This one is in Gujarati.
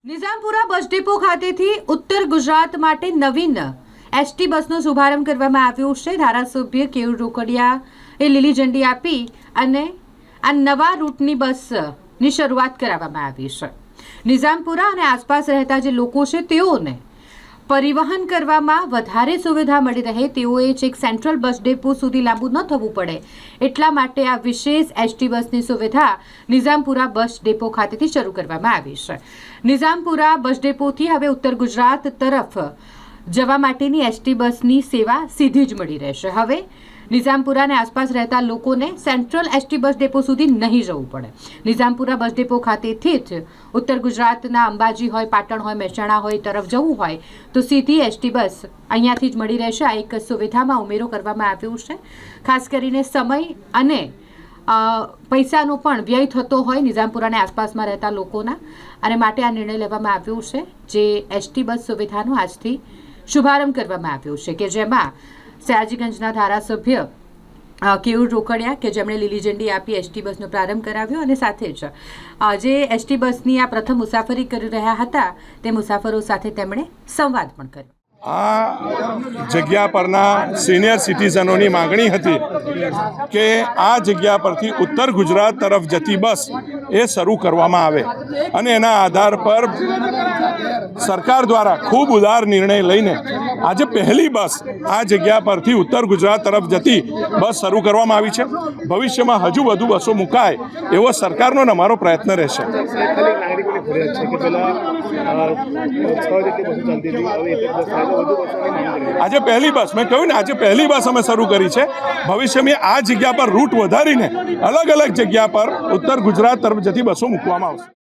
નિઝામપુરા બસ ડેપો ખાતેથી ઉત્તર ગુજરાત માટે નવીન એસટી બસનો શુભારંભ કરવામાં આવ્યો છે। ધારાસભ્ય કેયુર રોકડિયાએ લીલી ઝંડી આપી અને આ નવા રૂટની બસની શરૂઆત કરાવવામાં આવી છે। નિઝામપુરા અને આસપાસ રહેતા જે લોકો છે તેઓને પરિવહન કરવામાં વધારે સુવિધા મળી રહે તેઓએ છેક સેન્ટ્રલ બસ ડેપો સુધી લાંબુ ન થવું પડે એટલા માટે આ વિશેષ એસટી બસની સુવિધા નિઝામપુરા બસ ડેપો ખાતેથી શરૂ કરવામાં આવી છે। નિઝામપુરા બસ ડેપોથી હવે ઉત્તર ગુજરાત તરફ જવા માટેની એસટી બસની સેવા સીધી જ મળી રહેશે। હવે નિઝામપુરા અને આસપાસ રહેતા લોકોને સેન્ટ્રલ એસટી બસ ડેપો સુધી નહીં જવું પડે। નિઝામપુરા બસ ડેપો ખાતેથી જ ઉત્તર ગુજરાતના અંબાજી હોય, પાટણ હોય, મહેસાણા હોય તરફ જવું હોય તો સીધી એસટી બસ અહીંયાથી જ મળી રહેશે। આ એક સુવિધામાં ઉમેરો કરવામાં આવ્યો છે। ખાસ કરીને સમય અને પૈસાનો પણ વ્યય થતો હોય નિઝામપુરા અને આસપાસમાં રહેતા લોકોના, અને માટે આ નિર્ણય લેવામાં આવ્યો છે જે એસટી બસ સુવિધાનો આજથી શુભારંભ કરવામાં આવ્યો છે કે જેમાં સયાજીગંજના ધારાસભ્ય કેયુર રોકડિયા કે જેમણે લીલી ઝંડી આપી એસટી બસનો પ્રારંભ કરાવ્યો અને સાથે જ જે એસટી બસની આ પ્રથમ મુસાફરી કરી રહ્યા હતા તે મુસાફરો સાથે તેમણે સંવાદ પણ કર્યો। આ જગ્યા પરના સિનિયર સિટીઝનોની માગણી હતી કે આ જગ્યા પરથી ઉત્તર ગુજરાત તરફ જતી બસ એ શરૂ કરવામાં આવે, અને એના આધાર પર સરકાર દ્વારા ખૂબ ઉદાર નિર્ણય લઈને આજે પહેલી બસ આ જગ્યા પરથી ઉત્તર ગુજરાત તરફ જતી બસ શરૂ કરવામાં આવી છે। ભવિષ્યમાં હજુ વધુ બસો મુકાય એવો સરકારનો અને અમારો પ્રયત્ન રહેશે। આજે પહેલી બસ, મેં કહ્યું ને, આજે પહેલી બસ અમે શરૂ કરી છે। ભવિષ્યમાં આ જગ્યા પર રૂટ વધારીને અલગ અલગ જગ્યા પર ઉત્તર ગુજરાત તરફ જતી બસો મૂકવામાં આવશે।